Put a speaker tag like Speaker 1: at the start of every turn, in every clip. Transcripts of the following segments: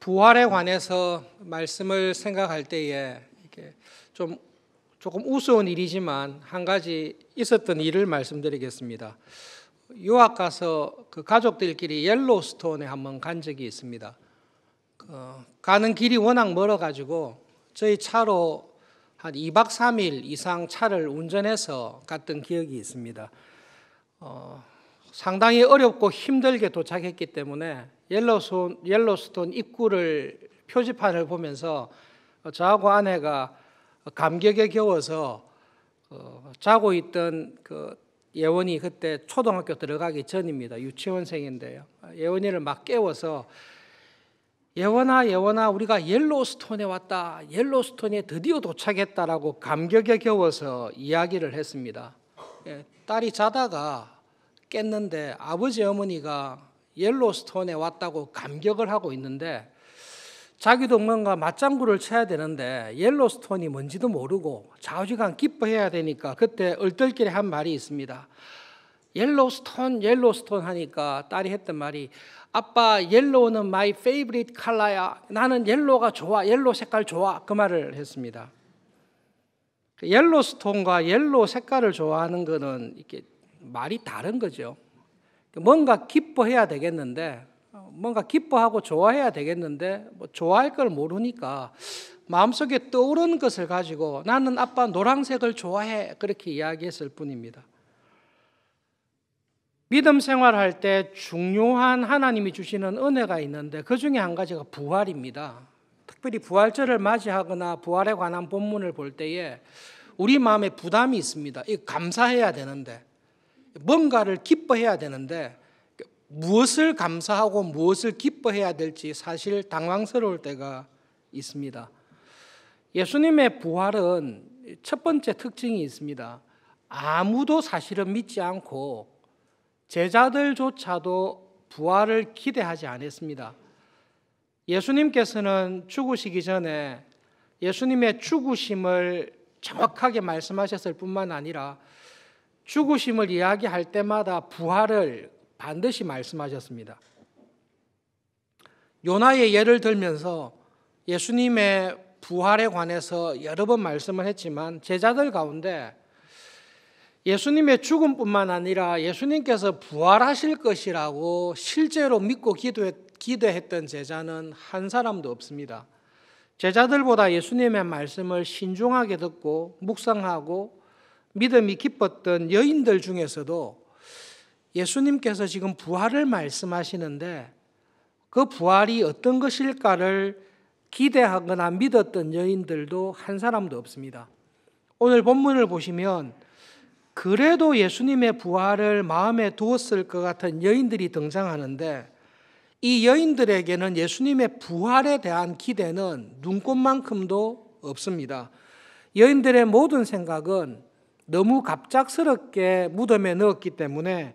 Speaker 1: 부활에 관해서 말씀을 생각할 때에 이게 조금 우스운 일이지만 한 가지 있었던 일을 말씀드리겠습니다. 유학 가서 그 가족들끼리 옐로스톤에 한번 간 적이 있습니다. 가는 길이 워낙 멀어가지고 저희 차로 한 2박 3일 이상 차를 운전해서 갔던 기억이 있습니다. 상당히 어렵고 힘들게 도착했기 때문에 옐로스톤 입구를 표지판을 보면서 저하고 아내가 감격에 겨워서 자고 있던 그 예원이 그때 초등학교 들어가기 전입니다. 유치원생인데요. 예원이를 막 깨워서 예원아 우리가 옐로스톤에 왔다. 옐로스톤에 드디어 도착했다라고 감격에 겨워서 이야기를 했습니다. 딸이 자다가 깼는데 아버지 어머니가 옐로스톤에 왔다고 감격을 하고 있는데 자기도 뭔가 맞장구를 쳐야 되는데 옐로스톤이 뭔지도 모르고 좌우지간 기뻐해야 되니까 그때 얼떨결에 한 말이 있습니다. 옐로스톤 하니까 딸이 했던 말이 아빠 옐로우는 my favorite color야. 나는 옐로가 좋아. 옐로 색깔 좋아. 그 말을 했습니다. 옐로스톤과 옐로 색깔을 좋아하는 거는 이렇게 말이 다른 거죠. 뭔가 기뻐해야 되겠는데 뭔가 기뻐하고 좋아해야 되겠는데 좋아할 걸 모르니까 마음속에 떠오르는 것을 가지고 나는 아빠 노란색을 좋아해 그렇게 이야기했을 뿐입니다. 믿음 생활할 때 중요한 하나님이 주시는 은혜가 있는데 그 중에 한 가지가 부활입니다. 특별히 부활절을 맞이하거나 부활에 관한 본문을 볼 때에 우리 마음에 부담이 있습니다. 감사해야 되는데 뭔가를 기뻐해야 되는데 무엇을 감사하고 무엇을 기뻐해야 될지 사실 당황스러울 때가 있습니다. 예수님의 부활은 첫 번째 특징이 있습니다. 아무도 사실은 믿지 않고 제자들조차도 부활을 기대하지 않았습니다. 예수님께서는 죽으시기 전에 예수님의 죽으심을 정확하게 말씀하셨을 뿐만 아니라 죽으심을 이야기할 때마다 부활을 반드시 말씀하셨습니다. 요나의 예를 들면서 예수님의 부활에 관해서 여러 번 말씀을 했지만 제자들 가운데 예수님의 죽음뿐만 아니라 예수님께서 부활하실 것이라고 실제로 믿고 기도했던 제자는 한 사람도 없습니다. 제자들보다 예수님의 말씀을 신중하게 듣고 묵상하고 믿음이 깊었던 여인들 중에서도 예수님께서 지금 부활을 말씀하시는데 그 부활이 어떤 것일까를 기대하거나 믿었던 여인들도 한 사람도 없습니다. 오늘 본문을 보시면 그래도 예수님의 부활을 마음에 두었을 것 같은 여인들이 등장하는데 이 여인들에게는 예수님의 부활에 대한 기대는 눈꽃만큼도 없습니다. 여인들의 모든 생각은 너무 갑작스럽게 무덤에 넣었기 때문에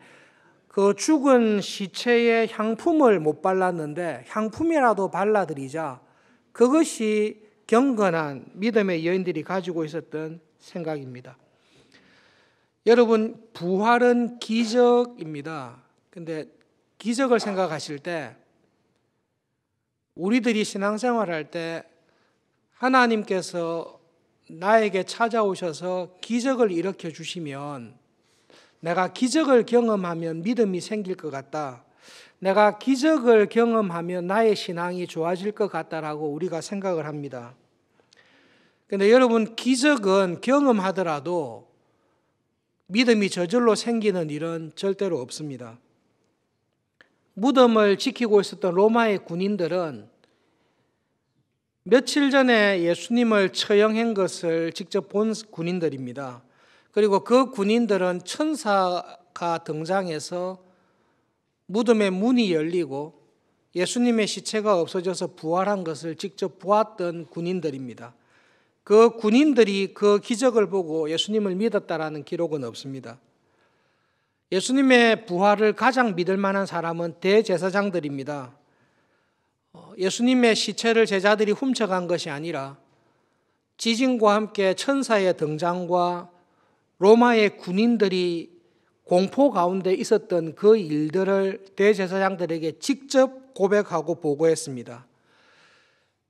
Speaker 1: 그 죽은 시체에 향품을 못 발랐는데 향품이라도 발라드리자 그것이 경건한 믿음의 여인들이 가지고 있었던 생각입니다. 여러분 부활은 기적입니다. 근데 기적을 생각하실 때 우리들이 신앙생활할 때 하나님께서 나에게 찾아오셔서 기적을 일으켜 주시면 내가 기적을 경험하면 믿음이 생길 것 같다. 내가 기적을 경험하면 나의 신앙이 좋아질 것 같다라고 우리가 생각을 합니다. 그런데 여러분 기적은 경험하더라도 믿음이 저절로 생기는 일은 절대로 없습니다. 무덤을 지키고 있었던 로마의 군인들은 며칠 전에 예수님을 처형한 것을 직접 본 군인들입니다. 그리고 그 군인들은 천사가 등장해서 무덤의 문이 열리고 예수님의 시체가 없어져서 부활한 것을 직접 보았던 군인들입니다. 그 군인들이 그 기적을 보고 예수님을 믿었다라는 기록은 없습니다. 예수님의 부활을 가장 믿을 만한 사람은 대제사장들입니다. 예수님의 시체를 제자들이 훔쳐간 것이 아니라 지진과 함께 천사의 등장과 로마의 군인들이 공포 가운데 있었던 그 일들을 대제사장들에게 직접 고백하고 보고했습니다.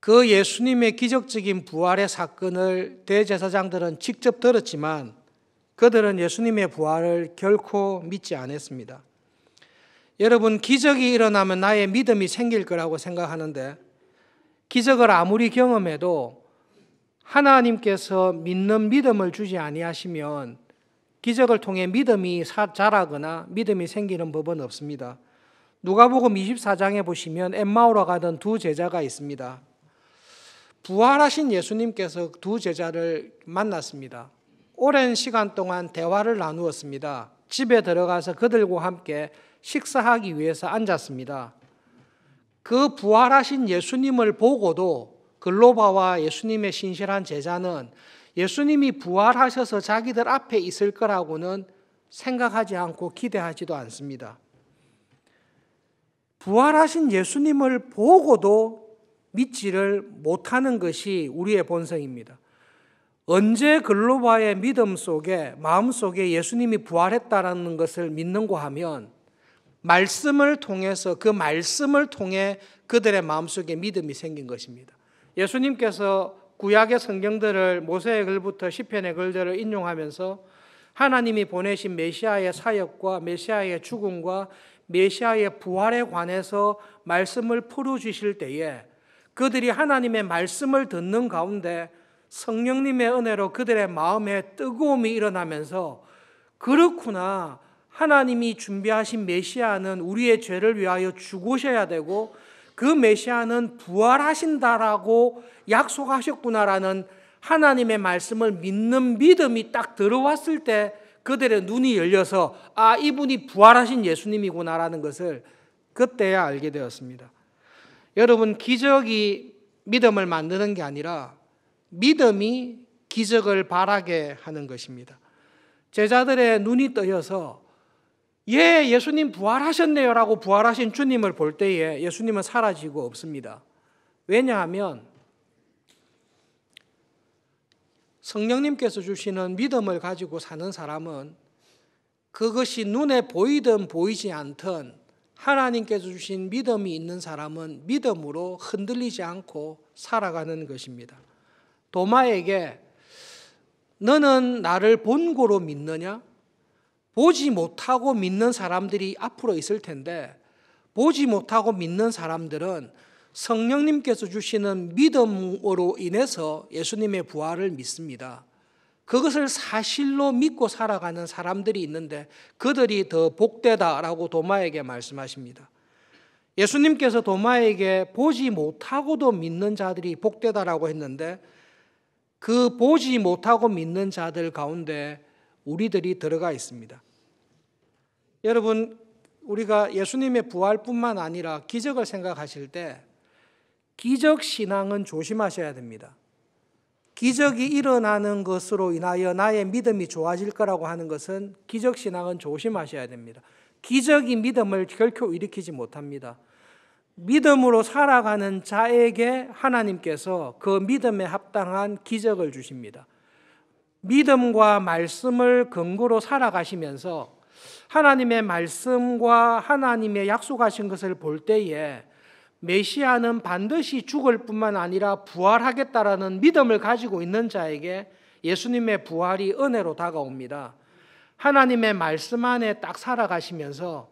Speaker 1: 그 예수님의 기적적인 부활의 사건을 대제사장들은 직접 들었지만 그들은 예수님의 부활을 결코 믿지 않았습니다. 여러분, 기적이 일어나면 나의 믿음이 생길 거라고 생각하는데 기적을 아무리 경험해도 하나님께서 믿는 믿음을 주지 아니하시면 기적을 통해 믿음이 자라거나 믿음이 생기는 법은 없습니다. 누가복음 24장에 보시면 엠마오로 가던 두 제자가 있습니다. 부활하신 예수님께서 두 제자를 만났습니다. 오랜 시간 동안 대화를 나누었습니다. 집에 들어가서 그들과 함께 식사하기 위해서 앉았습니다. 그 부활하신 예수님을 보고도 글로바와 예수님의 신실한 제자는 예수님이 부활하셔서 자기들 앞에 있을 거라고는 생각하지 않고 기대하지도 않습니다. 부활하신 예수님을 보고도 믿지를 못하는 것이 우리의 본성입니다. 언제 글로바의 믿음 속에, 마음 속에 예수님이 부활했다라는 것을 믿는고 하면 말씀을 통해서, 그 말씀을 통해 그들의 마음속에 믿음이 생긴 것입니다. 예수님께서 구약의 성경들을, 모세의 글부터 시편의 글들을 인용하면서 하나님이 보내신 메시아의 사역과 메시아의 죽음과 메시아의 부활에 관해서 말씀을 풀어주실 때에 그들이 하나님의 말씀을 듣는 가운데 성령님의 은혜로 그들의 마음에 뜨거움이 일어나면서 그렇구나, 하나님이 준비하신 메시아는 우리의 죄를 위하여 죽으셔야 되고 그 메시아는 부활하신다라고 약속하셨구나라는 하나님의 말씀을 믿는 믿음이 딱 들어왔을 때 그들의 눈이 열려서 아, 이분이 부활하신 예수님이구나라는 것을 그때야 알게 되었습니다. 여러분, 기적이 믿음을 만드는 게 아니라 믿음이 기적을 바라게 하는 것입니다. 제자들의 눈이 떠여서 예, 예수님 부활하셨네요 라고 부활하신 주님을 볼 때에 예수님은 사라지고 없습니다. 왜냐하면 성령님께서 주시는 믿음을 가지고 사는 사람은 그것이 눈에 보이든 보이지 않든 하나님께서 주신 믿음이 있는 사람은 믿음으로 흔들리지 않고 살아가는 것입니다. 도마에게 너는 나를 본고로 믿느냐? 보지 못하고 믿는 사람들이 앞으로 있을 텐데 보지 못하고 믿는 사람들은 성령님께서 주시는 믿음으로 인해서 예수님의 부활을 믿습니다. 그것을 사실로 믿고 살아가는 사람들이 있는데 그들이 더 복되다라고 도마에게 말씀하십니다. 예수님께서 도마에게 보지 못하고도 믿는 자들이 복되다라고 했는데 그 보지 못하고 믿는 자들 가운데 우리들이 들어가 있습니다. 여러분, 우리가 예수님의 부활뿐만 아니라 기적을 생각하실 때 기적 신앙은 조심하셔야 됩니다. 기적이 일어나는 것으로 인하여 나의 믿음이 좋아질 거라고 하는 것은 기적 신앙은 조심하셔야 됩니다. 기적이 믿음을 결코 일으키지 못합니다. 믿음으로 살아가는 자에게 하나님께서 그 믿음에 합당한 기적을 주십니다. 믿음과 말씀을 근거로 살아가시면서 하나님의 말씀과 하나님의 약속하신 것을 볼 때에 메시아는 반드시 죽을 뿐만 아니라 부활하겠다라는 믿음을 가지고 있는 자에게 예수님의 부활이 은혜로 다가옵니다. 하나님의 말씀 안에 딱 살아가시면서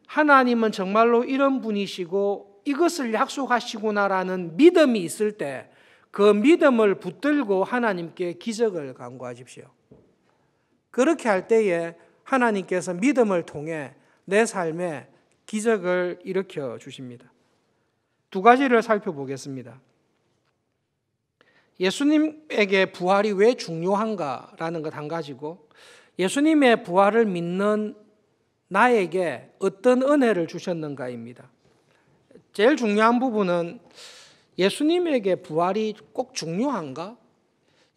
Speaker 1: 하나님은 정말로 이런 분이시고 이것을 약속하시구나라는 믿음이 있을 때 그 믿음을 붙들고 하나님께 기적을 간구하십시오. 그렇게 할 때에 하나님께서 믿음을 통해 내 삶에 기적을 일으켜 주십니다. 두 가지를 살펴보겠습니다. 예수님에게 부활이 왜 중요한가라는 것 한 가지고 예수님의 부활을 믿는 나에게 어떤 은혜를 주셨는가입니다. 제일 중요한 부분은 예수님에게 부활이 꼭 중요한가?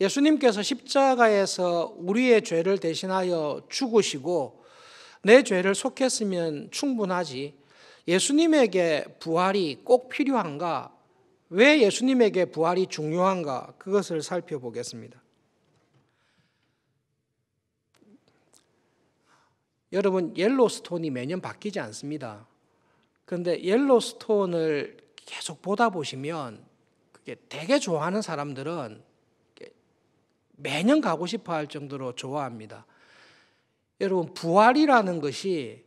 Speaker 1: 예수님께서 십자가에서 우리의 죄를 대신하여 죽으시고 내 죄를 속했으면 충분하지 예수님에게 부활이 꼭 필요한가? 왜 예수님에게 부활이 중요한가? 그것을 살펴보겠습니다. 여러분, 옐로스톤이 매년 바뀌지 않습니다. 그런데 옐로스톤을 계속 보다 보시면 되게 좋아하는 사람들은 매년 가고 싶어 할 정도로 좋아합니다. 여러분, 부활이라는 것이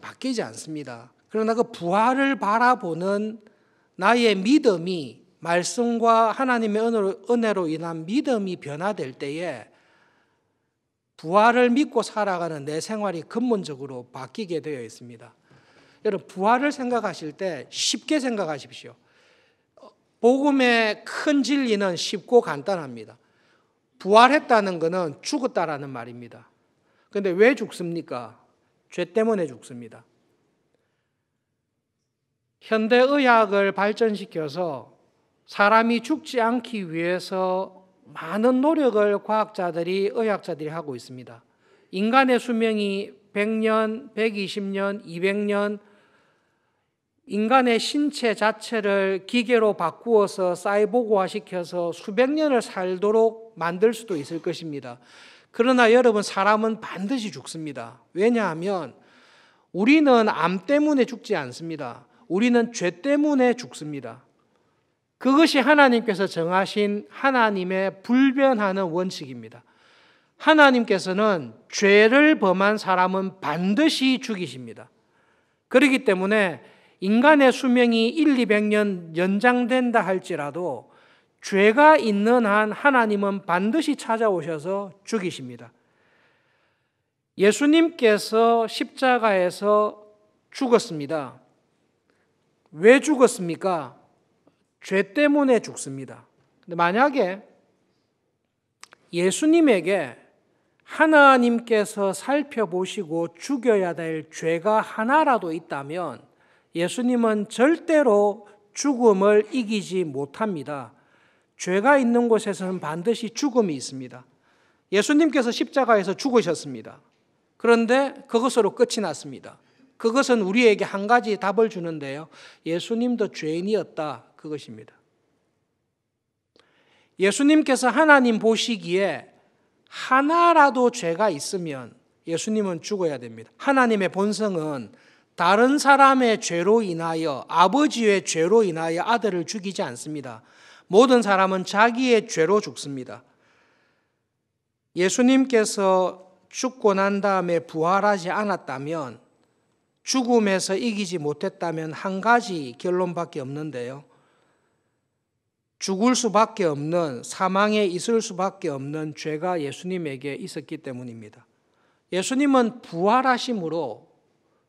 Speaker 1: 바뀌지 않습니다. 그러나 그 부활을 바라보는 나의 믿음이 말씀과 하나님의 은혜로 인한 믿음이 변화될 때에 부활을 믿고 살아가는 내 생활이 근본적으로 바뀌게 되어 있습니다. 여러분, 부활을 생각하실 때 쉽게 생각하십시오. 복음의 큰 진리는 쉽고 간단합니다. 부활했다는 것은 죽었다라는 말입니다. 그런데 왜 죽습니까? 죄 때문에 죽습니다. 현대의학을 발전시켜서 사람이 죽지 않기 위해서 많은 노력을 과학자들이, 의학자들이 하고 있습니다. 인간의 수명이 100년, 120년, 200년, 인간의 신체 자체를 기계로 바꾸어서 사이보그화시켜서 수백 년을 살도록 만들 수도 있을 것입니다. 그러나 여러분, 사람은 반드시 죽습니다. 왜냐하면 우리는 암 때문에 죽지 않습니다. 우리는 죄 때문에 죽습니다. 그것이 하나님께서 정하신 하나님의 불변하는 원칙입니다. 하나님께서는 죄를 범한 사람은 반드시 죽이십니다. 그렇기 때문에 인간의 수명이 200년 연장된다 할지라도 죄가 있는 한 하나님은 반드시 찾아오셔서 죽이십니다. 예수님께서 십자가에서 죽었습니다. 왜 죽었습니까? 죄 때문에 죽습니다. 근데 만약에 예수님에게 하나님께서 살펴보시고 죽여야 될 죄가 하나라도 있다면 예수님은 절대로 죽음을 이기지 못합니다. 죄가 있는 곳에서는 반드시 죽음이 있습니다. 예수님께서 십자가에서 죽으셨습니다. 그런데 그것으로 끝이 났습니다. 그것은 우리에게 한 가지 답을 주는데요. 예수님도 죄인이었다, 그것입니다. 예수님께서 하나님 보시기에 하나라도 죄가 있으면 예수님은 죽어야 됩니다. 하나님의 본성은 다른 사람의 죄로 인하여, 아버지의 죄로 인하여 아들을 죽이지 않습니다. 모든 사람은 자기의 죄로 죽습니다. 예수님께서 죽고 난 다음에 부활하지 않았다면, 죽음에서 이기지 못했다면 한 가지 결론밖에 없는데요. 죽을 수밖에 없는, 사망에 있을 수밖에 없는 죄가 예수님에게 있었기 때문입니다. 예수님은 부활하심으로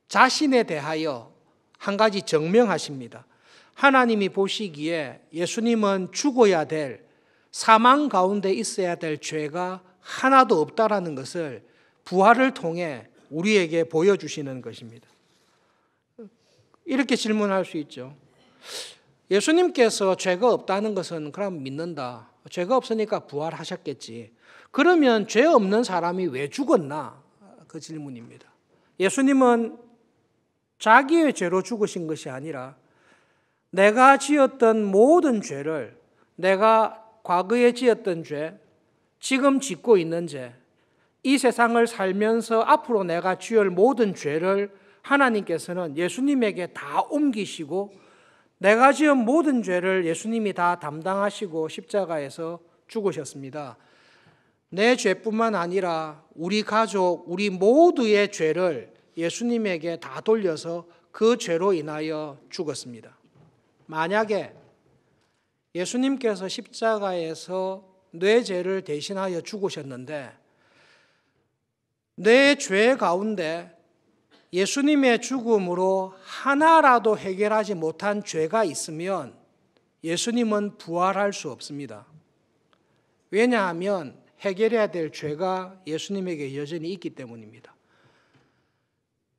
Speaker 1: 자신에 대하여 한 가지 증명하십니다. 하나님이 보시기에 예수님은 죽어야 될, 사망 가운데 있어야 될 죄가 하나도 없다라는 것을 부활을 통해 우리에게 보여주시는 것입니다. 이렇게 질문할 수 있죠. 예수님께서 죄가 없다는 것은 그럼 믿는다. 죄가 없으니까 부활하셨겠지. 그러면 죄 없는 사람이 왜 죽었나? 그 질문입니다. 예수님은 자기의 죄로 죽으신 것이 아니라 내가 지었던 모든 죄를, 내가 과거에 지었던 죄, 지금 짓고 있는 죄, 이 세상을 살면서 앞으로 내가 지을 모든 죄를 하나님께서는 예수님에게 다 옮기시고 내가 지은 모든 죄를 예수님이 다 담당하시고 십자가에서 죽으셨습니다. 내 죄뿐만 아니라 우리 가족, 우리 모두의 죄를 예수님에게 다 돌려서 그 죄로 인하여 죽었습니다. 만약에 예수님께서 십자가에서 내 죄를 대신하여 죽으셨는데 내 죄 가운데 예수님의 죽음으로 하나라도 해결하지 못한 죄가 있으면 예수님은 부활할 수 없습니다. 왜냐하면 해결해야 될 죄가 예수님에게 여전히 있기 때문입니다.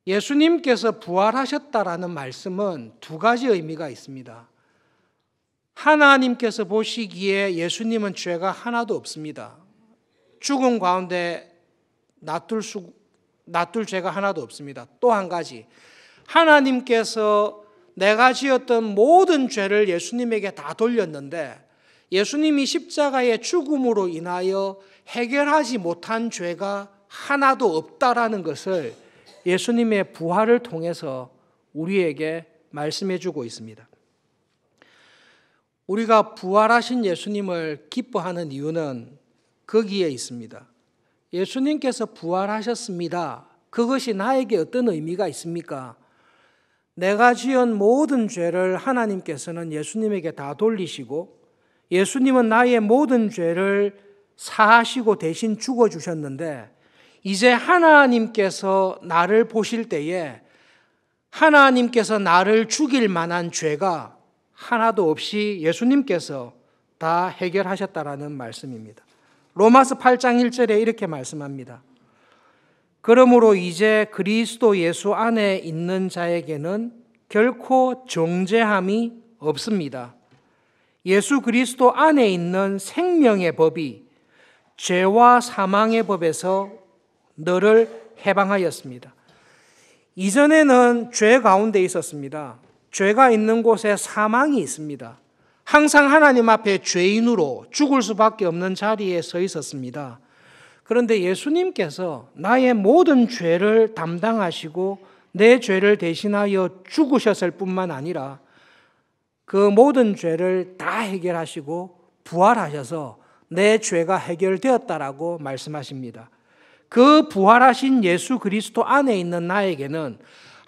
Speaker 1: 예수님께서 부활하셨다라는 말씀은 두 가지 의미가 있습니다. 하나님께서 보시기에 예수님은 죄가 하나도 없습니다. 죽음 가운데 놔둘 죄가 하나도 없습니다. 또 한 가지, 하나님께서 내가 지었던 모든 죄를 예수님에게 다 돌렸는데 예수님이 십자가의 죽음으로 인하여 해결하지 못한 죄가 하나도 없다라는 것을 예수님의 부활을 통해서 우리에게 말씀해 주고 있습니다. 우리가 부활하신 예수님을 기뻐하는 이유는 거기에 있습니다. 예수님께서 부활하셨습니다. 그것이 나에게 어떤 의미가 있습니까? 내가 지은 모든 죄를 하나님께서는 예수님에게 다 돌리시고 예수님은 나의 모든 죄를 사하시고 대신 죽어주셨는데 이제 하나님께서 나를 보실 때에 하나님께서 나를 죽일 만한 죄가 하나도 없이 예수님께서 다 해결하셨다라는 말씀입니다. 로마서 8장 1절에 이렇게 말씀합니다. 그러므로 이제 그리스도 예수 안에 있는 자에게는 결코 정죄함이 없습니다. 예수 그리스도 안에 있는 생명의 법이 죄와 사망의 법에서 너를 해방하였습니다. 이전에는 죄 가운데 있었습니다. 죄가 있는 곳에 사망이 있습니다. 항상 하나님 앞에 죄인으로 죽을 수밖에 없는 자리에 서 있었습니다. 그런데 예수님께서 나의 모든 죄를 담당하시고 내 죄를 대신하여 죽으셨을 뿐만 아니라 그 모든 죄를 다 해결하시고 부활하셔서 내 죄가 해결되었다라고 말씀하십니다. 그 부활하신 예수 그리스도 안에 있는 나에게는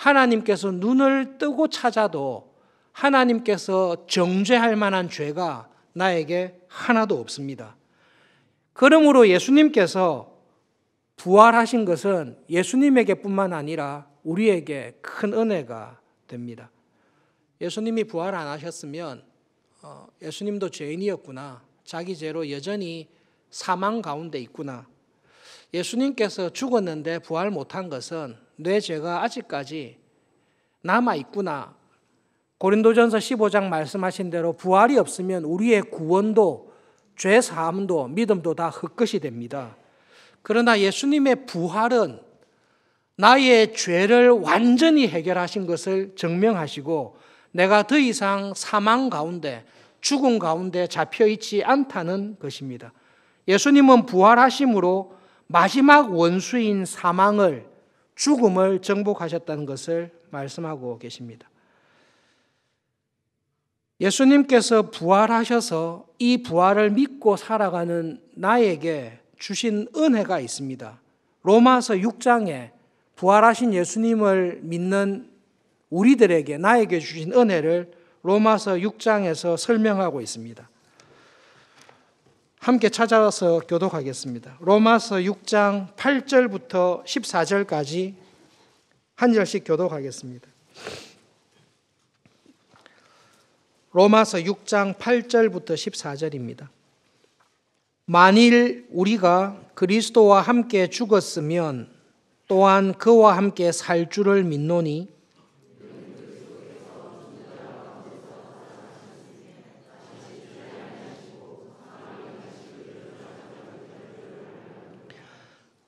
Speaker 1: 하나님께서 눈을 뜨고 찾아도 하나님께서 정죄할 만한 죄가 나에게 하나도 없습니다. 그러므로 예수님께서 부활하신 것은 예수님에게뿐만 아니라 우리에게 큰 은혜가 됩니다. 예수님이 부활 안 하셨으면 예수님도 죄인이었구나. 자기 죄로 여전히 사망 가운데 있구나. 예수님께서 죽었는데 부활 못한 것은 내 죄가 아직까지 남아있구나. 고린도전서 15장 말씀하신 대로 부활이 없으면 우리의 구원도 죄 사함도 믿음도 다 헛것이 됩니다. 그러나 예수님의 부활은 나의 죄를 완전히 해결하신 것을 증명하시고 내가 더 이상 사망 가운데 죽음 가운데 잡혀있지 않다는 것입니다. 예수님은 부활하심으로 마지막 원수인 사망을 죽음을 정복하셨다는 것을 말씀하고 계십니다. 예수님께서 부활하셔서 이 부활을 믿고 살아가는 나에게 주신 은혜가 있습니다. 로마서 6장에 부활하신 예수님을 믿는 우리들에게 나에게 주신 은혜를 로마서 6장에서 설명하고 있습니다. 함께 찾아와서 교독하겠습니다. 로마서 6장 8절부터 14절까지 한 절씩 교독하겠습니다. 로마서 6장 8절부터 14절입니다. 만일 우리가 그리스도와 함께 죽었으면 또한 그와 함께 살 줄을 믿노니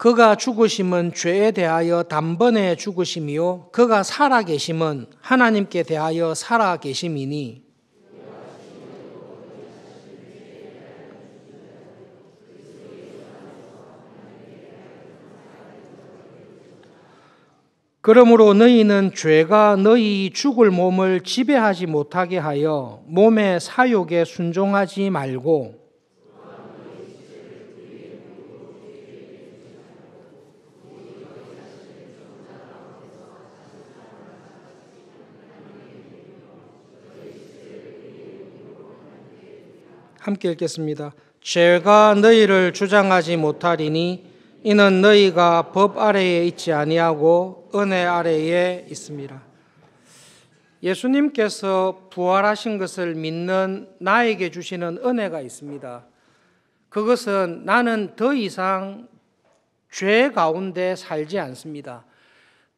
Speaker 1: 그가 죽으심은 죄에 대하여 단번에 죽으심이요 그가 살아계심은 하나님께 대하여 살아계심이니 그러므로 너희는 죄가 너희 죽을 몸을 지배하지 못하게 하여 몸의 사욕에 순종하지 말고 함께 읽겠습니다. 죄가 너희를 주장하지 못하리니 이는 너희가 법 아래에 있지 아니하고 은혜 아래에 있습니다. 예수님께서 부활하신 것을 믿는 나에게 주시는 은혜가 있습니다. 그것은 나는 더 이상 죄 가운데 살지 않습니다.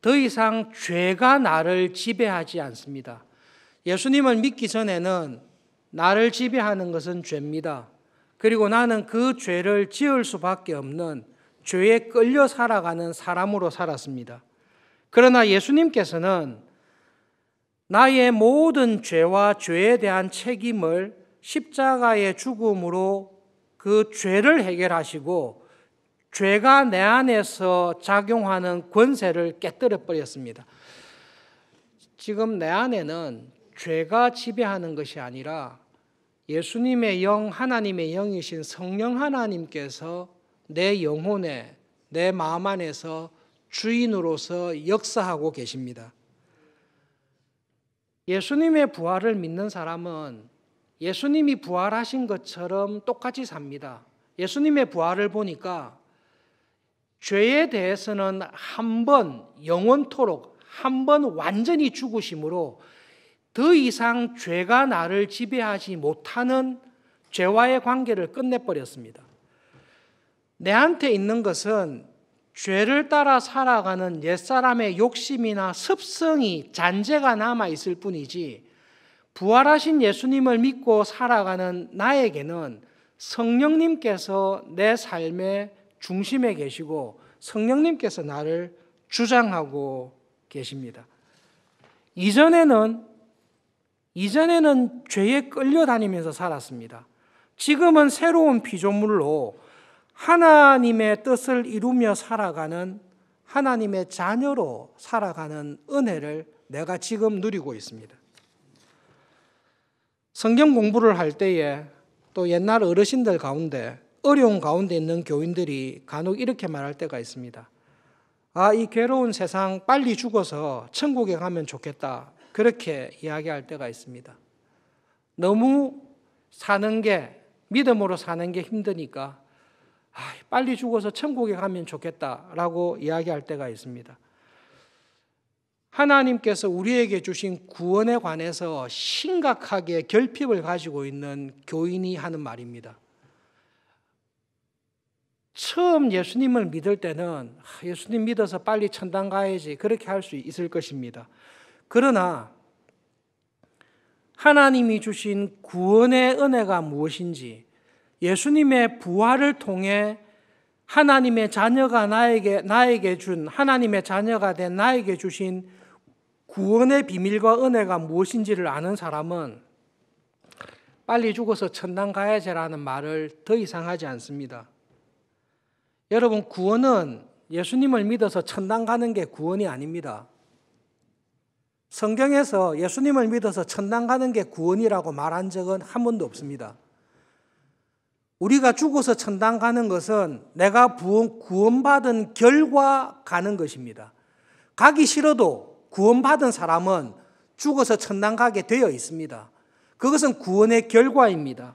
Speaker 1: 더 이상 죄가 나를 지배하지 않습니다. 예수님을 믿기 전에는 나를 지배하는 것은 죄입니다. 그리고 나는 그 죄를 지을 수밖에 없는 죄에 끌려 살아가는 사람으로 살았습니다. 그러나 예수님께서는 나의 모든 죄와 죄에 대한 책임을 십자가의 죽음으로 그 죄를 해결하시고 죄가 내 안에서 작용하는 권세를 깨뜨려 버렸습니다. 지금 내 안에는 죄가 지배하는 것이 아니라 예수님의 영, 하나님의 영이신 성령 하나님께서 내 영혼에, 내 마음 안에서 주인으로서 역사하고 계십니다. 예수님의 부활을 믿는 사람은 예수님이 부활하신 것처럼 똑같이 삽니다. 예수님의 부활을 보니까 죄에 대해서는 한 번 영원토록 한 번 완전히 죽으심으로 더 이상 죄가 나를 지배하지 못하는 죄와의 관계를 끝내버렸습니다. 내한테 있는 것은 죄를 따라 살아가는 옛사람의 욕심이나 습성이 잔재가 남아있을 뿐이지 부활하신 예수님을 믿고 살아가는 나에게는 성령님께서 내 삶의 중심에 계시고 성령님께서 나를 주장하고 계십니다. 이전에는 죄에 끌려다니면서 살았습니다. 지금은 새로운 피조물로 하나님의 뜻을 이루며 살아가는 하나님의 자녀로 살아가는 은혜를 내가 지금 누리고 있습니다. 성경 공부를 할 때에 또 옛날 어르신들 가운데 어려운 가운데 있는 교인들이 간혹 이렇게 말할 때가 있습니다. 이 괴로운 세상 빨리 죽어서 천국에 가면 좋겠다. 그렇게 이야기할 때가 있습니다. 너무 사는 게 믿음으로 사는 게 힘드니까 빨리 죽어서 천국에 가면 좋겠다라고 이야기할 때가 있습니다. 하나님께서 우리에게 주신 구원에 관해서 심각하게 결핍을 가지고 있는 교인이 하는 말입니다. 처음 예수님을 믿을 때는 예수님 믿어서 빨리 천당 가야지 그렇게 할 수 있을 것입니다. 그러나 하나님이 주신 구원의 은혜가 무엇인지 예수님의 부활을 통해 하나님의 자녀가 나에게 준 하나님의 자녀가 된 나에게 주신 구원의 비밀과 은혜가 무엇인지를 아는 사람은 빨리 죽어서 천당 가야지라는 말을 더 이상 하지 않습니다. 여러분, 구원은 예수님을 믿어서 천당 가는 게 구원이 아닙니다. 성경에서 예수님을 믿어서 천당 가는 게 구원이라고 말한 적은 한 번도 없습니다. 우리가 죽어서 천당 가는 것은 내가 구원받은 결과 가는 것입니다. 가기 싫어도 구원받은 사람은 죽어서 천당 가게 되어 있습니다. 그것은 구원의 결과입니다.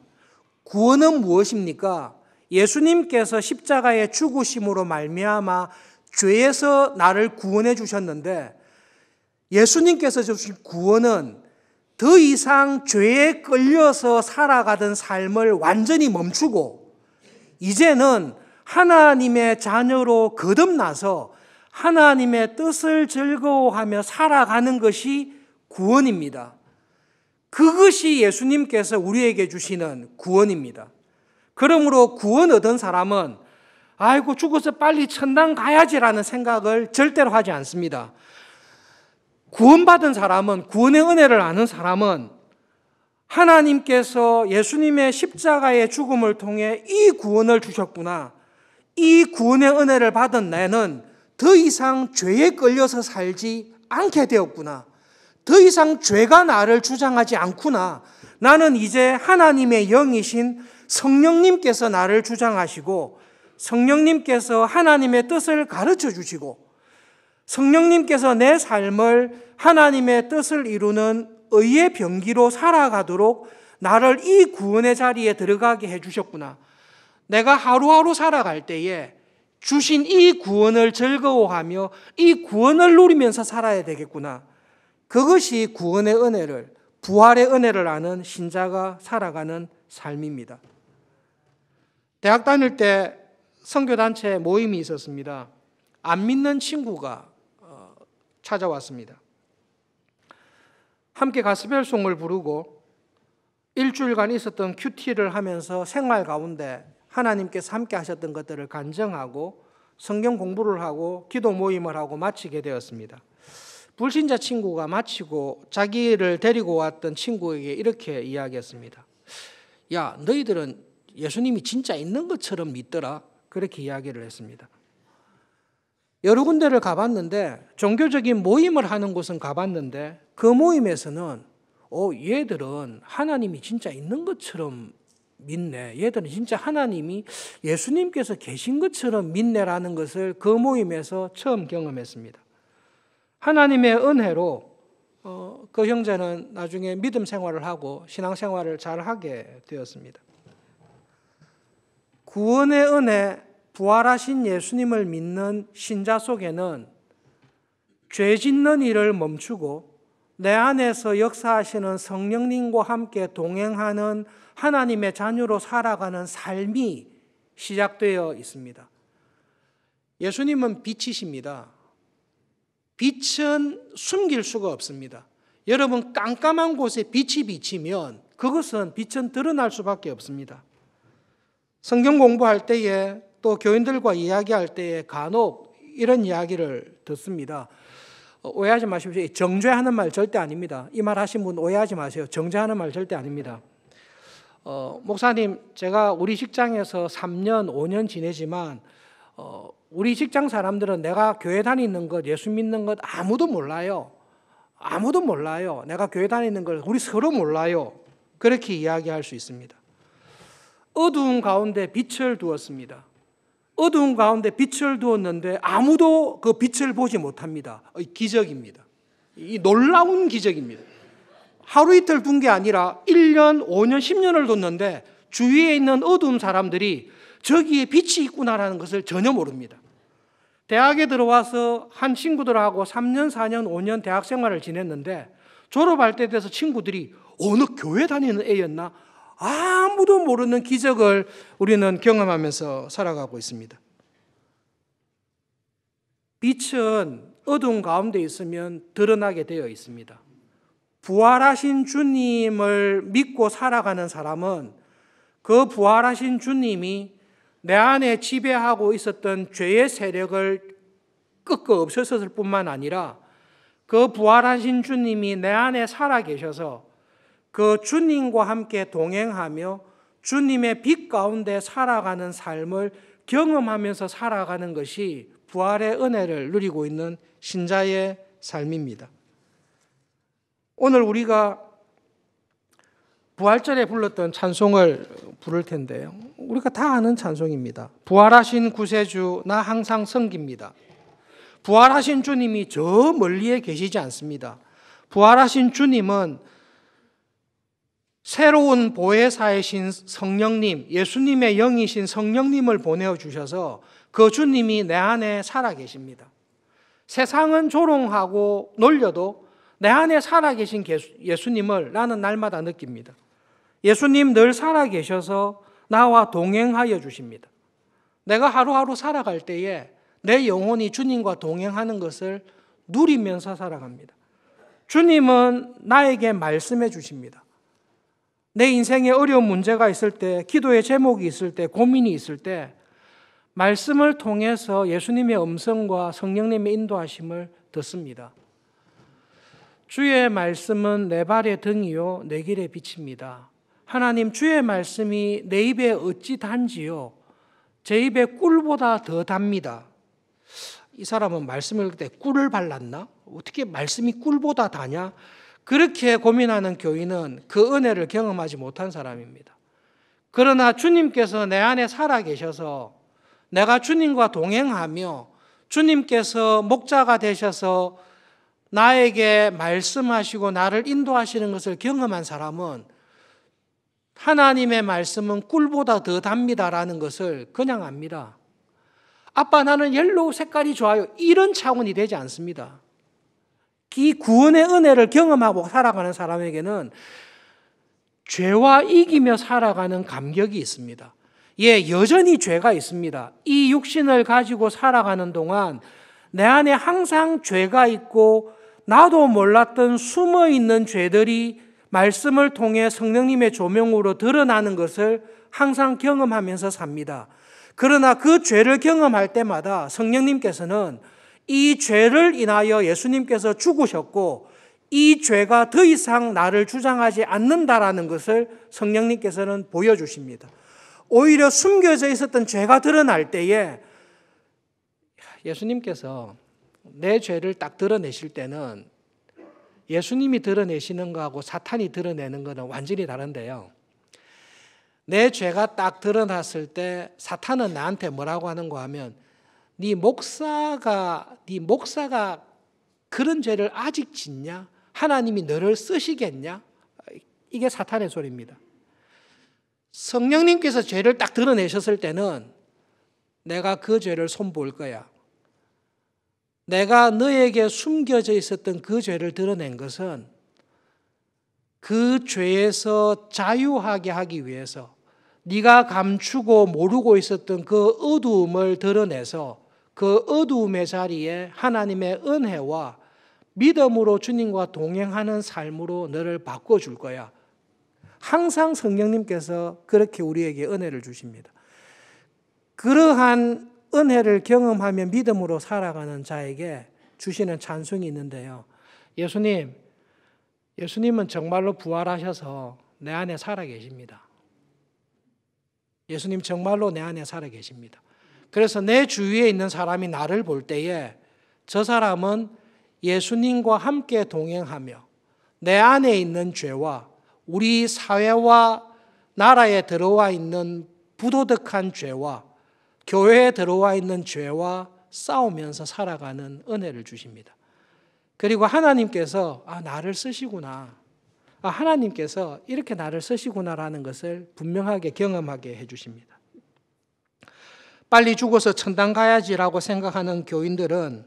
Speaker 1: 구원은 무엇입니까? 예수님께서 십자가의 죽으심으로 말미암아 죄에서 나를 구원해 주셨는데 예수님께서 주신 구원은 더 이상 죄에 끌려서 살아가던 삶을 완전히 멈추고 이제는 하나님의 자녀로 거듭나서 하나님의 뜻을 즐거워하며 살아가는 것이 구원입니다. 그것이 예수님께서 우리에게 주시는 구원입니다. 그러므로 구원 얻은 사람은 아이고 죽어서 빨리 천당 가야지라는 생각을 절대로 하지 않습니다. 구원받은 사람은, 구원의 은혜를 아는 사람은 하나님께서 예수님의 십자가의 죽음을 통해 이 구원을 주셨구나, 이 구원의 은혜를 받은 나는 더 이상 죄에 끌려서 살지 않게 되었구나, 더 이상 죄가 나를 주장하지 않구나, 나는 이제 하나님의 영이신 성령님께서 나를 주장하시고 성령님께서 하나님의 뜻을 가르쳐 주시고 성령님께서 내 삶을 하나님의 뜻을 이루는 의의 병기로 살아가도록 나를 이 구원의 자리에 들어가게 해주셨구나. 내가 하루하루 살아갈 때에 주신 이 구원을 즐거워하며 이 구원을 누리면서 살아야 되겠구나. 그것이 구원의 은혜를, 부활의 은혜를 아는 신자가 살아가는 삶입니다. 대학 다닐 때 선교단체 모임이 있었습니다. 안 믿는 친구가 찾아왔습니다. 함께 가스펠송을 부르고 일주일간 있었던 큐티를 하면서 생활 가운데 하나님께서 함께 하셨던 것들을 간증하고 성경 공부를 하고 기도 모임을 하고 마치게 되었습니다. 불신자 친구가 마치고 자기를 데리고 왔던 친구에게 이렇게 이야기했습니다. 야, 너희들은 예수님이 진짜 있는 것처럼 믿더라. 그렇게 이야기를 했습니다. 여러 군데를 가봤는데 종교적인 모임을 하는 곳은 가봤는데 그 모임에서는 얘들은 하나님이 진짜 있는 것처럼 믿네. 얘들은 진짜 하나님이 예수님께서 계신 것처럼 믿네라는 것을 그 모임에서 처음 경험했습니다. 하나님의 은혜로 그 형제는 나중에 믿음 생활을 하고 신앙 생활을 잘 하게 되었습니다. 구원의 은혜, 부활하신 예수님을 믿는 신자 속에는 죄 짓는 일을 멈추고 내 안에서 역사하시는 성령님과 함께 동행하는 하나님의 자녀로 살아가는 삶이 시작되어 있습니다. 예수님은 빛이십니다. 빛은 숨길 수가 없습니다. 여러분, 깜깜한 곳에 빛이 비치면 그것은 빛은 드러날 수밖에 없습니다. 성경 공부할 때에 또 교인들과 이야기할 때에 간혹 이런 이야기를 듣습니다. 오해하지 마십시오. 정죄하는 말 절대 아닙니다. 이 말 하신 분 오해하지 마세요. 정죄하는 말 절대 아닙니다. 목사님, 제가 우리 직장에서 3년, 5년 지내지만 우리 직장 사람들은 내가 교회 다니는 것, 예수 믿는 것 아무도 몰라요. 아무도 몰라요. 내가 교회 다니는 걸 우리 서로 몰라요. 그렇게 이야기할 수 있습니다. 어두운 가운데 빛을 두었습니다. 어두운 가운데 빛을 두었는데 아무도 그 빛을 보지 못합니다. 기적입니다. 이 놀라운 기적입니다. 하루 이틀 둔 게 아니라 1년, 5년, 10년을 뒀는데 주위에 있는 어두운 사람들이 저기에 빛이 있구나라는 것을 전혀 모릅니다. 대학에 들어와서 한 친구들하고 3년, 4년, 5년 대학 생활을 지냈는데 졸업할 때 돼서 친구들이 어느 교회 다니는 애였나? 아무도 모르는 기적을 우리는 경험하면서 살아가고 있습니다. 빛은 어두운 가운데 있으면 드러나게 되어 있습니다. 부활하신 주님을 믿고 살아가는 사람은 그 부활하신 주님이 내 안에 지배하고 있었던 죄의 세력을 꺾어 없애셨을 뿐만 아니라 그 부활하신 주님이 내 안에 살아계셔서 그 주님과 함께 동행하며 주님의 빛 가운데 살아가는 삶을 경험하면서 살아가는 것이 부활의 은혜를 누리고 있는 신자의 삶입니다. 오늘 우리가 부활절에 불렀던 찬송을 부를 텐데요. 우리가 다 아는 찬송입니다. 부활하신 구세주 나 항상 섬깁니다. 부활하신 주님이 저 멀리에 계시지 않습니다. 부활하신 주님은 새로운 보혜사이신 성령님, 예수님의 영이신 성령님을 보내주셔서 그 주님이 내 안에 살아계십니다. 세상은 조롱하고 놀려도 내 안에 살아계신 예수님을 나는 날마다 느낍니다. 예수님 늘 살아계셔서 나와 동행하여 주십니다. 내가 하루하루 살아갈 때에 내 영혼이 주님과 동행하는 것을 누리면서 살아갑니다. 주님은 나에게 말씀해 주십니다. 내 인생에 어려운 문제가 있을 때, 기도의 제목이 있을 때, 고민이 있을 때 말씀을 통해서 예수님의 음성과 성령님의 인도하심을 듣습니다. 주의 말씀은 내 발의 등이요 내 길의 빛입니다. 하나님, 주의 말씀이 내 입에 어찌 단지요 제 입에 꿀보다 더 답니다. 이 사람은 말씀을 읽을 때 꿀을 발랐나? 어떻게 말씀이 꿀보다 다냐? 그렇게 고민하는 교인은 그 은혜를 경험하지 못한 사람입니다. 그러나 주님께서 내 안에 살아계셔서 내가 주님과 동행하며 주님께서 목자가 되셔서 나에게 말씀하시고 나를 인도하시는 것을 경험한 사람은 하나님의 말씀은 꿀보다 더 답니다라는 것을 그냥 압니다. 아빠, 나는 옐로우 색깔이 좋아요. 이런 차원이 되지 않습니다. 이 구원의 은혜를 경험하고 살아가는 사람에게는 죄와 이기며 살아가는 감격이 있습니다. 여전히 죄가 있습니다. 이 육신을 가지고 살아가는 동안 내 안에 항상 죄가 있고 나도 몰랐던 숨어있는 죄들이 말씀을 통해 성령님의 조명으로 드러나는 것을 항상 경험하면서 삽니다. 그러나 그 죄를 경험할 때마다 성령님께서는 이 죄를 인하여 예수님께서 죽으셨고 이 죄가 더 이상 나를 주장하지 않는다라는 것을 성령님께서는 보여주십니다. 오히려 숨겨져 있었던 죄가 드러날 때에 예수님께서 내 죄를 딱 드러내실 때는 예수님이 드러내시는 거하고 사탄이 드러내는 거는 완전히 다른데요. 내 죄가 딱 드러났을 때 사탄은 나한테 뭐라고 하는 거 하면 네 목사가 그런 죄를 아직 짓냐? 하나님이 너를 쓰시겠냐? 이게 사탄의 소리입니다. 성령님께서 죄를 딱 드러내셨을 때는 내가 그 죄를 손볼 거야. 내가 너에게 숨겨져 있었던 그 죄를 드러낸 것은 그 죄에서 자유하게 하기 위해서 네가 감추고 모르고 있었던 그 어두움을 드러내서 그 어두움의 자리에 하나님의 은혜와 믿음으로 주님과 동행하는 삶으로 너를 바꿔줄 거야. 항상 성령님께서 그렇게 우리에게 은혜를 주십니다. 그러한 은혜를 경험하며 믿음으로 살아가는 자에게 주시는 찬송이 있는데요. 예수님은 정말로 부활하셔서 내 안에 살아 계십니다. 예수님 정말로 내 안에 살아 계십니다. 그래서 내 주위에 있는 사람이 나를 볼 때에 저 사람은 예수님과 함께 동행하며 내 안에 있는 죄와 우리 사회와 나라에 들어와 있는 부도덕한 죄와 교회에 들어와 있는 죄와 싸우면서 살아가는 은혜를 주십니다. 그리고 하나님께서 나를 쓰시구나. 하나님께서 이렇게 나를 쓰시구나라는 것을 분명하게 경험하게 해주십니다. 빨리 죽어서 천당 가야지라고 생각하는 교인들은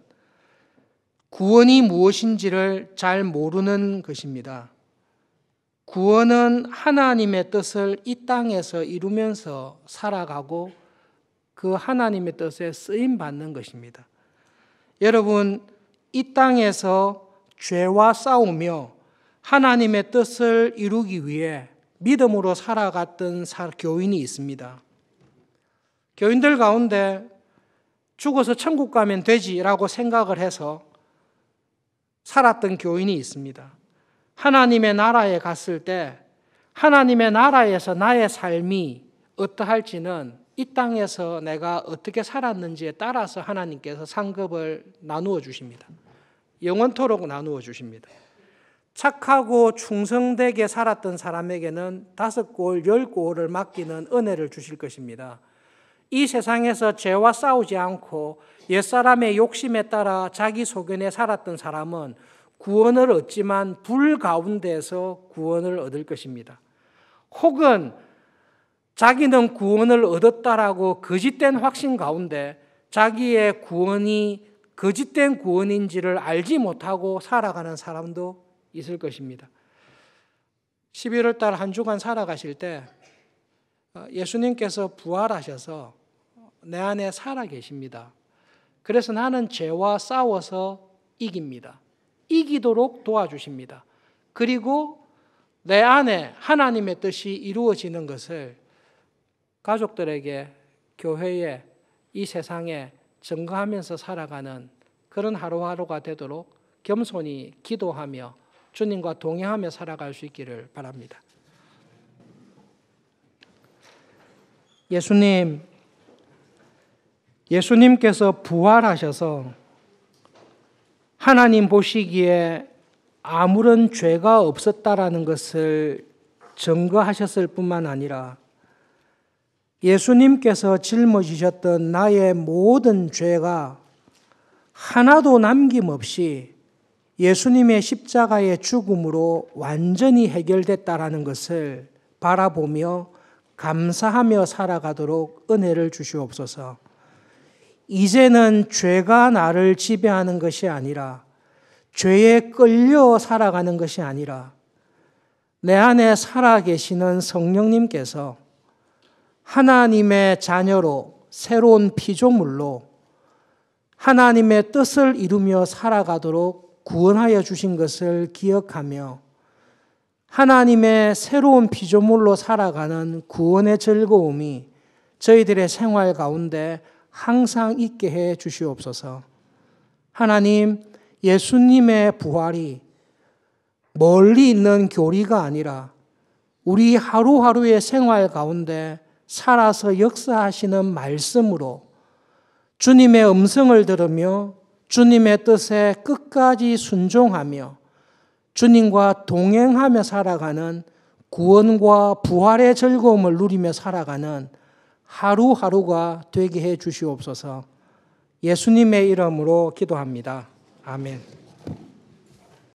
Speaker 1: 구원이 무엇인지를 잘 모르는 것입니다. 구원은 하나님의 뜻을 이 땅에서 이루면서 살아가고 그 하나님의 뜻에 쓰임받는 것입니다. 여러분, 이 땅에서 죄와 싸우며 하나님의 뜻을 이루기 위해 믿음으로 살아갔던 교인이 있습니다. 교인들 가운데 죽어서 천국 가면 되지라고 생각을 해서 살았던 교인이 있습니다. 하나님의 나라에 갔을 때 하나님의 나라에서 나의 삶이 어떠할지는 이 땅에서 내가 어떻게 살았는지에 따라서 하나님께서 상급을 나누어 주십니다. 영원토록 나누어 주십니다. 착하고 충성되게 살았던 사람에게는 5골, 10골을 맡기는 은혜를 주실 것입니다. 이 세상에서 죄와 싸우지 않고 옛사람의 욕심에 따라 자기 소견에 살았던 사람은 구원을 얻지만 불 가운데서 구원을 얻을 것입니다. 혹은 자기는 구원을 얻었다라고 거짓된 확신 가운데 자기의 구원이 거짓된 구원인지를 알지 못하고 살아가는 사람도 있을 것입니다. 11월 달 한 주간 살아가실 때 예수님께서 부활하셔서 내 안에 살아 계십니다. 그래서 나는 죄와 싸워서 이깁니다. 이기도록 도와주십니다. 그리고 내 안에 하나님의 뜻이 이루어지는 것을 가족들에게, 교회에, 이 세상에 증거하면서 살아가는 그런 하루하루가 되도록 겸손히 기도하며 주님과 동행하며 살아갈 수 있기를 바랍니다. 예수님께서 부활하셔서 하나님 보시기에 아무런 죄가 없었다라는 것을 증거하셨을 뿐만 아니라 예수님께서 짊어지셨던 나의 모든 죄가 하나도 남김없이 예수님의 십자가의 죽음으로 완전히 해결됐다라는 것을 바라보며 감사하며 살아가도록 은혜를 주시옵소서. 이제는 죄가 나를 지배하는 것이 아니라 죄에 끌려 살아가는 것이 아니라 내 안에 살아계시는 성령님께서 하나님의 자녀로 새로운 피조물로 하나님의 뜻을 이루며 살아가도록 구원하여 주신 것을 기억하며 하나님의 새로운 피조물로 살아가는 구원의 즐거움이 저희들의 생활 가운데 항상 있게 해 주시옵소서. 하나님, 예수님의 부활이 멀리 있는 교리가 아니라 우리 하루하루의 생활 가운데 살아서 역사하시는 말씀으로 주님의 음성을 들으며 주님의 뜻에 끝까지 순종하며 주님과 동행하며 살아가는 구원과 부활의 즐거움을 누리며 살아가는 하루하루가 되게 해 주시옵소서. 예수님의 이름으로 기도합니다. 아멘.